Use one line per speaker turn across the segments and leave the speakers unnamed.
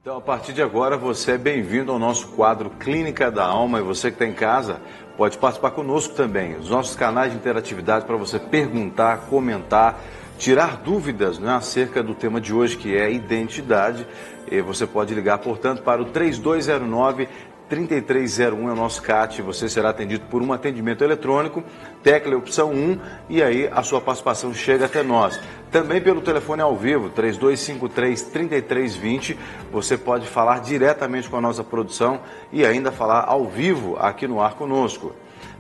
Então, a partir de agora, você é bem-vindo ao nosso quadro Clínica da Alma, e você que está em casa pode participar conosco também. Os nossos canais de interatividade para você perguntar, comentar, tirar dúvidas, né, acerca do tema de hoje, que é identidade. E você pode ligar, portanto, para o 3209-3301 é o nosso CAT. Você será atendido por um atendimento eletrônico, tecla opção 1, e aí a sua participação chega até nós. Também pelo telefone ao vivo, 3253-3320, você pode falar diretamente com a nossa produção e ainda falar ao vivo aqui no ar conosco.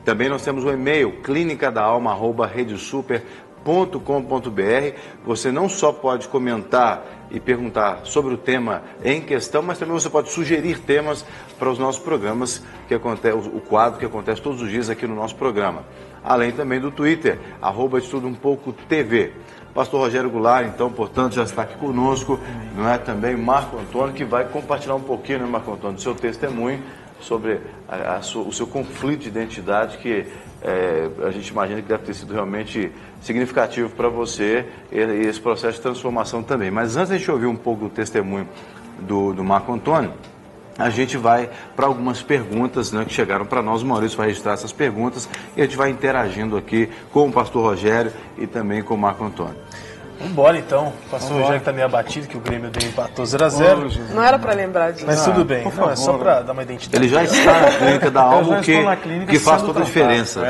Também nós temos o e-mail clinicadaalma@redesuper.com.br. Você não só pode comentar e perguntar sobre o tema em questão, mas também você pode sugerir temas para os nossos programas, o quadro que acontece todos os dias aqui no nosso programa. Além também do Twitter, @EstudoUmPoucoTV. Pastor Rogério Goulart, então, portanto, já está aqui conosco, não é? Também Marco Antônio, que vai compartilhar um pouquinho, né, Marco Antônio, do seu testemunho sobre o seu conflito de identidade, que a gente imagina que deve ter sido realmente significativo para você, e esse processo de transformação também. Mas antes de a gente ouvir um pouco do testemunho do Marco Antônio, a gente vai para algumas perguntas, né, que chegaram para nós. O Maurício vai registrar essas perguntas e a gente vai interagindo aqui com o pastor Rogério e também com o Marco Antônio.
Vambora então, o pastor Rogério está meio abatido que o Grêmio dele empatou 0-0.
Não era para lembrar disso.
Mas tudo bem, não, é só para dar uma identidade.
Ele já está na clínica da alma, que faz toda a diferença.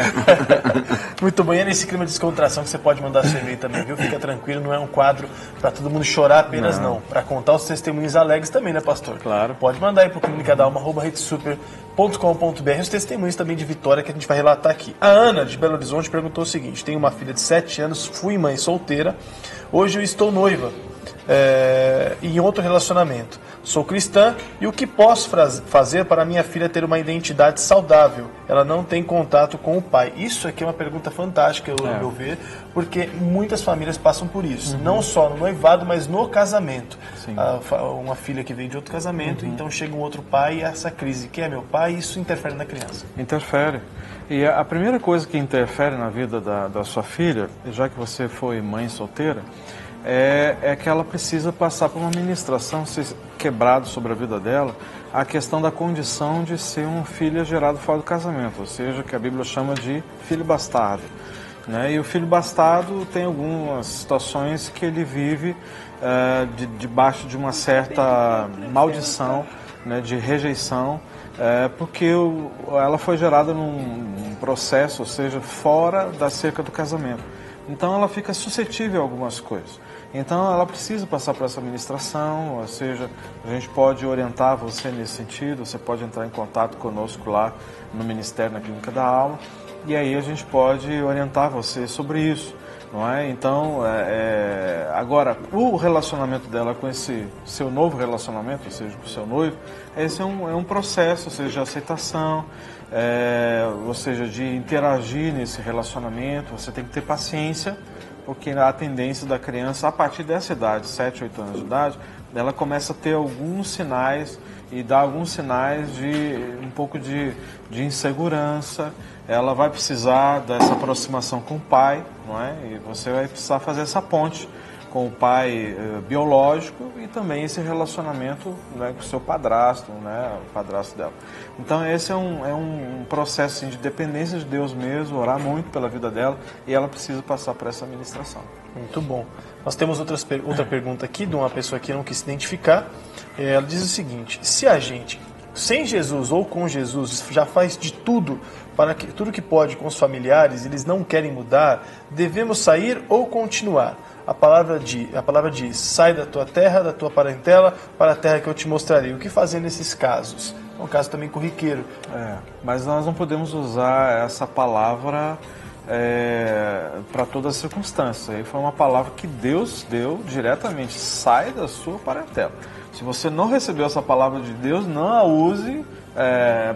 Muito bem, é nesse clima de descontração que você pode mandar seu e-mail também, viu? Fica tranquilo, não é um quadro para todo mundo chorar apenas, não. Para contar os testemunhos alegres também, né, pastor?
Claro.
Pode mandar aí para o clinicadalma@redesuper.com.br os testemunhos também de vitória que a gente vai relatar aqui. A Ana, de Belo Horizonte, perguntou o seguinte: tenho uma filha de 7 anos, fui mãe solteira, hoje eu estou noiva em outro relacionamento. Sou cristã e o que posso fazer para minha filha ter uma identidade saudável? Ela não tem contato com o pai. Isso aqui é uma pergunta fantástica, ao meu ver, porque muitas famílias passam por isso. Não só no noivado, mas no casamento. Uma filha que veio de outro casamento, então chega um outro pai e essa crise, quem é meu pai? Isso interfere na criança.
Interfere. E a primeira coisa que interfere na vida da sua filha, já que você foi mãe solteira, é que ela precisa passar por uma ministração, ser quebrado sobre a vida dela, a questão da condição de ser um filho gerado fora do casamento, ou seja, que a Bíblia chama de filho bastardo, né? E o filho bastardo tem algumas situações que ele vive debaixo de uma certa maldição, né, de rejeição, porque ela foi gerada num processo, ou seja, fora da cerca do casamento. Então ela fica suscetível a algumas coisas. Então ela precisa passar por essa ministração, ou seja, a gente pode orientar você nesse sentido, você pode entrar em contato conosco lá no Ministério, na Clínica da Alma, e aí a gente pode orientar você sobre isso, não é? Então, agora, o relacionamento dela com esse seu novo relacionamento, ou seja, com o seu noivo, esse é um processo, ou seja, de aceitação, ou seja, de interagir nesse relacionamento. Você tem que ter paciência, porque a tendência da criança, a partir dessa idade, 7, 8 anos de idade, ela começa a ter alguns sinais e dá alguns sinais de um pouco de insegurança. Ela vai precisar dessa aproximação com o pai, não é? E você vai precisar fazer essa ponte com o pai biológico e também esse relacionamento, né, com o seu padrasto, né, o padrasto dela. Então esse é um processo assim, de dependência de Deus mesmo, orar muito pela vida dela, e ela precisa passar por essa administração.
Muito bom. Nós temos outra pergunta aqui de uma pessoa que não quis se identificar. Ela diz o seguinte: se a gente, sem Jesus ou com Jesus, já faz de tudo para que tudo que pode com os familiares, eles não querem mudar, devemos sair ou continuar? A palavra diz: sai da tua terra, da tua parentela, para a terra que eu te mostrarei. O que fazer nesses casos? É um caso também corriqueiro.
Mas nós não podemos usar essa palavra para todas as circunstâncias. Aí foi uma palavra que Deus deu diretamente: sai da sua parentela. Se você não recebeu essa palavra de Deus, não a use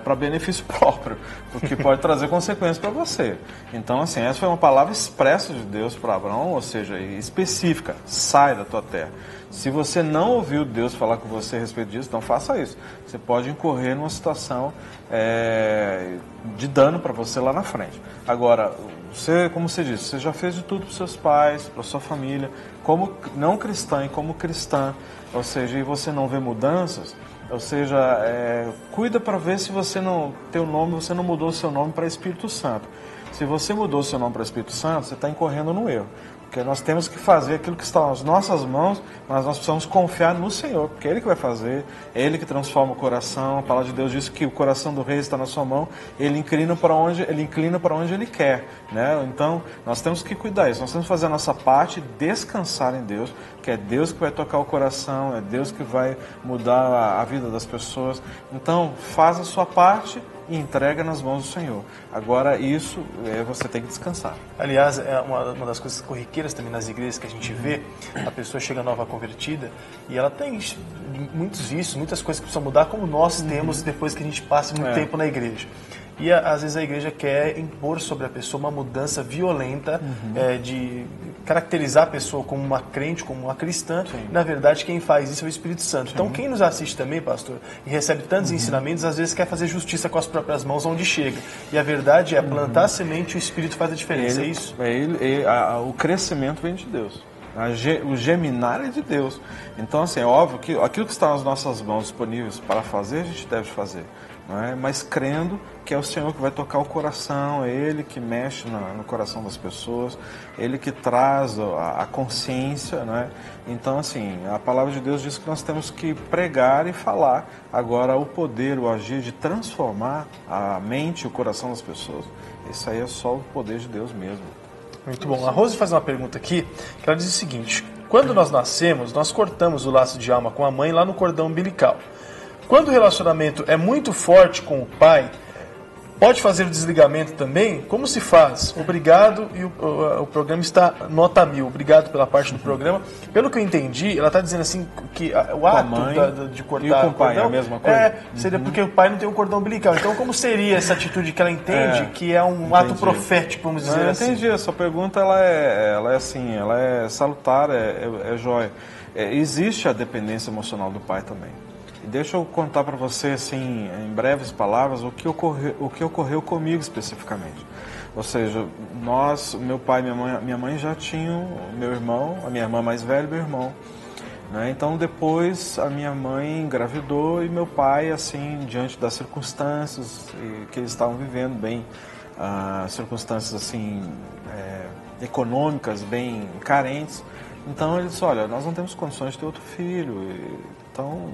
para benefício próprio, o que pode trazer consequências para você. Então, assim, essa foi uma palavra expressa de Deus para Abraão, ou seja, específica, sai da tua terra. Se você não ouviu Deus falar com você a respeito disso, então faça isso. Você pode incorrer numa situação de dano para você lá na frente. Agora, você, como você disse, você já fez de tudo para os seus pais, para a sua família, como não cristã e como cristã, ou seja, e você não vê mudanças, ou seja, cuida para ver se você não mudou o seu nome para Espírito Santo. Se você mudou o seu nome para Espírito Santo, você está incorrendo no erro. Porque nós temos que fazer aquilo que está nas nossas mãos, mas nós precisamos confiar no Senhor, porque é Ele que vai fazer, é Ele que transforma o coração. A palavra de Deus diz que o coração do rei está na sua mão, Ele inclina para onde Ele quer, né? Então, nós temos que cuidar disso, nós temos que fazer a nossa parte, descansar em Deus, que é Deus que vai tocar o coração, é Deus que vai mudar a vida das pessoas. Então, faz a sua parte e entrega nas mãos do Senhor. Agora, isso você tem que descansar.
Aliás, é uma das coisas corriqueiras também nas igrejas que a gente vê, a pessoa chega nova convertida e ela tem muitos vícios, muitas coisas que precisam mudar, como nós temos depois que a gente passa muito tempo na igreja. E às vezes a igreja quer impor sobre a pessoa uma mudança violenta, de caracterizar a pessoa como uma crente, como uma cristã. E, na verdade, quem faz isso é o Espírito Santo. Então, quem nos assiste também, pastor, e recebe tantos ensinamentos, às vezes quer fazer justiça com as próprias mãos onde chega. E a verdade é plantar a semente e o Espírito faz a diferença, é isso?
O crescimento vem de Deus. O geminar é de Deus. Então, assim, é óbvio que aquilo que está nas nossas mãos disponíveis para fazer, a gente deve fazer. Não é? Mas crendo que é o Senhor que vai tocar o coração, é Ele que mexe no coração das pessoas, Ele que traz a consciência, não é? Então, assim, a palavra de Deus diz que nós temos que pregar e falar. Agora, o poder, o agir de transformar a mente e o coração das pessoas, isso aí é só o poder de Deus mesmo.
Muito bom. A Rose faz uma pergunta aqui, que ela diz o seguinte: quando nós nascemos, nós cortamos o laço de alma com a mãe lá no cordão umbilical. Quando o relacionamento é muito forte com o pai, pode fazer o desligamento também? Como se faz? Obrigado, e o programa está nota 1000. Obrigado pela parte do programa. Pelo que eu entendi, ela está dizendo assim que o ato de cortar
e com o pai
cordão,
é a mesma coisa?
Seria porque o pai não tem um cordão umbilical. Então, como seria essa atitude que ela entende que é um ato profético, vamos dizer assim?
Entendi. Essa pergunta ela é salutar, é jóia. Existe a dependência emocional do pai também. Deixa eu contar para você, assim, em breves palavras, o que ocorreu comigo especificamente. Ou seja, meu pai e minha mãe já tinham meu irmão, a minha irmã mais velha e meu irmão. Né? Então, depois, a minha mãe engravidou e meu pai, assim, diante das circunstâncias que eles estavam vivendo, circunstâncias, assim, econômicas, bem carentes. Então, ele disse, olha, nós não temos condições de ter outro filho, então...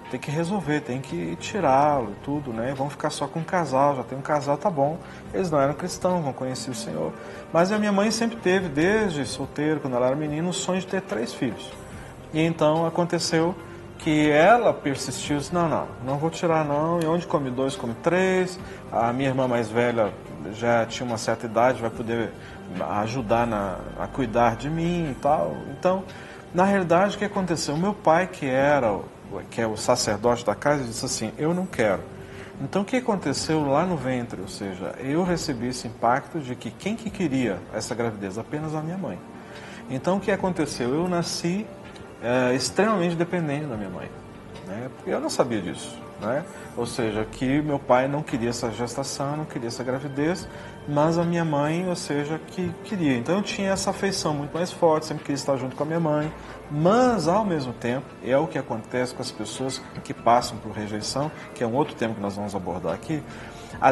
tem que resolver, tem que tirá-lo e tudo, né? Vão ficar só com um casal, já tem um casal, tá bom. Eles não eram cristãos, não conheciam o Senhor. Mas a minha mãe sempre teve, desde solteira, quando ela era menina, o sonho de ter 3 filhos. E então aconteceu que ela persistiu, disse, não vou tirar não, e onde come 2, come 3. A minha irmã mais velha já tinha uma certa idade, vai poder ajudar a cuidar de mim e tal. Então, na realidade, o que aconteceu? O meu pai, que é o sacerdote da casa, disse assim, eu não quero. Então o que aconteceu lá no ventre? Ou seja, eu recebi esse impacto de que quem que queria essa gravidez? Apenas a minha mãe. Então o que aconteceu? Eu nasci extremamente dependente da minha mãe, né? Porque eu não sabia disso, né? Ou seja, que meu pai não queria essa gestação, não queria essa gravidez, mas a minha mãe, ou seja, que queria. Então eu tinha essa afeição muito mais forte, sempre queria estar junto com a minha mãe, mas ao mesmo tempo, é o que acontece com as pessoas que passam por rejeição, que é um outro tema que nós vamos abordar aqui.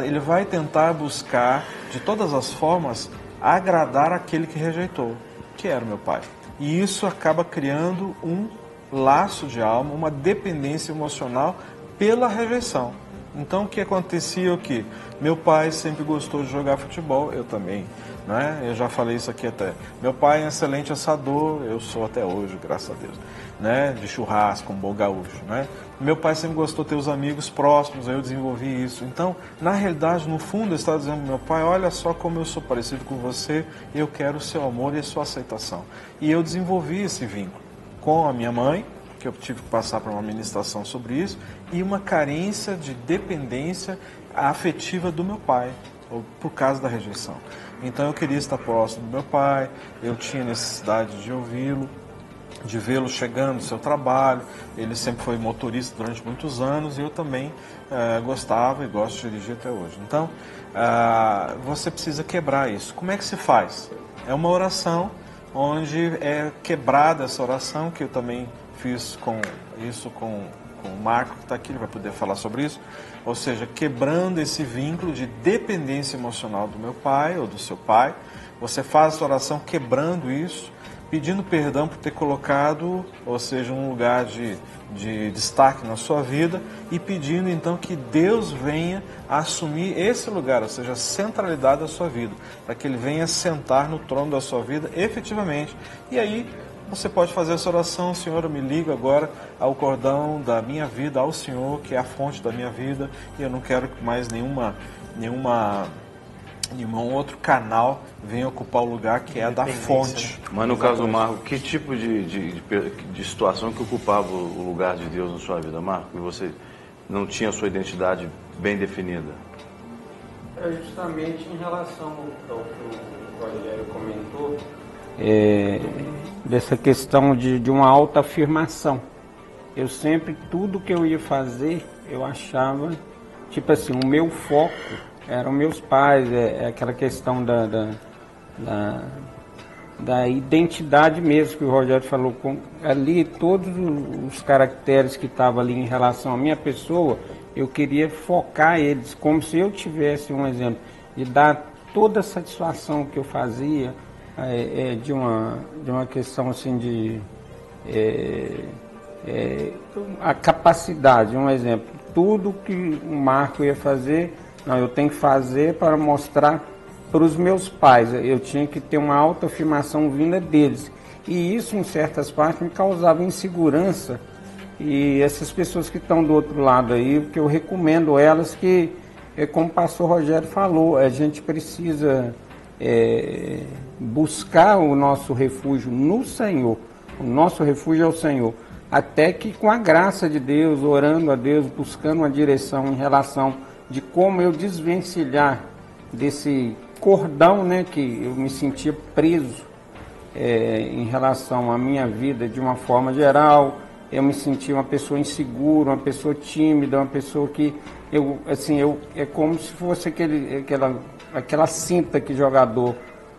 Ele vai tentar buscar, de todas as formas, agradar aquele que rejeitou, que era o meu pai. E isso acaba criando um laço de alma, uma dependência emocional pela rejeição. Então o que acontecia aqui? Meu pai sempre gostou de jogar futebol, eu também, né? Eu já falei isso aqui até. Meu pai é um excelente assador, eu sou até hoje, graças a Deus, né? De churrasco, um bom gaúcho, né? Meu pai sempre gostou de ter os amigos próximos, eu desenvolvi isso. Então, na realidade, no fundo, eu estava dizendo, meu pai, olha só como eu sou parecido com você, eu quero o seu amor e a sua aceitação. E eu desenvolvi esse vínculo com a minha mãe, que eu tive que passar por uma ministração sobre isso, e uma carência de dependência afetiva do meu pai, por causa da rejeição. Então eu queria estar próximo do meu pai, eu tinha necessidade de ouvi-lo, de vê-lo chegando no seu trabalho. Ele sempre foi motorista durante muitos anos e eu também gostava e gosto de dirigir até hoje. Então, você precisa quebrar isso. Como é que se faz? É uma oração onde é quebrada essa oração, que eu também fiz com o Marco, que está aqui, ele vai poder falar sobre isso. Ou seja, quebrando esse vínculo de dependência emocional do meu pai ou do seu pai. Você faz essa oração quebrando isso, pedindo perdão por ter colocado, ou seja, um lugar de destaque na sua vida, e pedindo então que Deus venha a assumir esse lugar, ou seja, a centralidade da sua vida, para que Ele venha sentar no trono da sua vida efetivamente. E aí você pode fazer essa oração: Senhor, eu me ligo agora ao cordão da minha vida, ao Senhor, que é a fonte da minha vida, e eu não quero que mais nenhum outro canal venha ocupar o lugar que é a da fonte.
Mas no caso do Marco, que tipo de situação que ocupava o lugar de Deus na sua vida, Marco? E você não tinha a sua identidade bem definida?
É justamente em relação ao que o Rogério comentou, dessa questão de uma autoafirmação. Eu sempre, tudo que eu ia fazer, eu achava, tipo assim, o meu foco eram meus pais, aquela questão da identidade mesmo, que o Rogério falou, ali todos os caracteres que estavam ali em relação à minha pessoa, eu queria focar eles, como se eu tivesse um exemplo, e dar toda a satisfação que eu fazia, de uma questão assim a capacidade, um exemplo, tudo que o Marco ia fazer, não, eu tenho que fazer para mostrar para os meus pais. Eu tinha que ter uma autoafirmação vinda deles. E isso, em certas partes, me causava insegurança. E essas pessoas que estão do outro lado aí, que eu recomendo elas que, como o pastor Rogério falou, a gente precisa buscar o nosso refúgio no Senhor. O nosso refúgio é o Senhor. Até que com a graça de Deus, orando a Deus, buscando uma direção em relação de como eu desvencilhar desse cordão, né, que eu me sentia preso em relação à minha vida de uma forma geral. Eu me sentia uma pessoa insegura, uma pessoa tímida, uma pessoa que é como se fosse aquela cinta que o jogador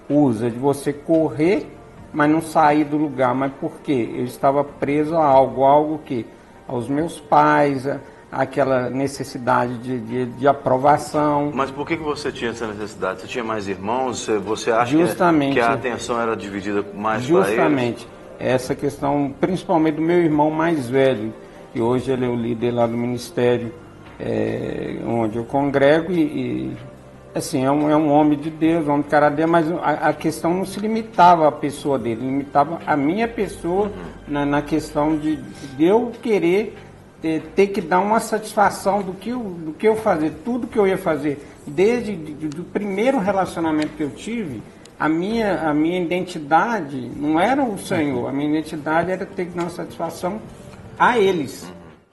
usa, de você correr, mas não sair do lugar. Mas por quê? Eu estava preso a algo que aos meus pais, aquela necessidade de aprovação.
Mas por que você tinha essa necessidade? Você tinha mais irmãos? Você acha
justamente,
que a atenção era dividida mais para eles?
Justamente. Essa questão, principalmente do meu irmão mais velho, que hoje ele é o líder lá do ministério, onde eu congrego, e assim, é um homem de Deus, um homem de caráter, mas a questão não se limitava à pessoa dele, limitava a minha pessoa na questão de eu querer ter que dar uma satisfação do que eu fazer, tudo que eu ia fazer, desde o primeiro relacionamento que eu tive. A minha identidade não era o Senhor, a minha identidade era ter que dar uma satisfação a eles.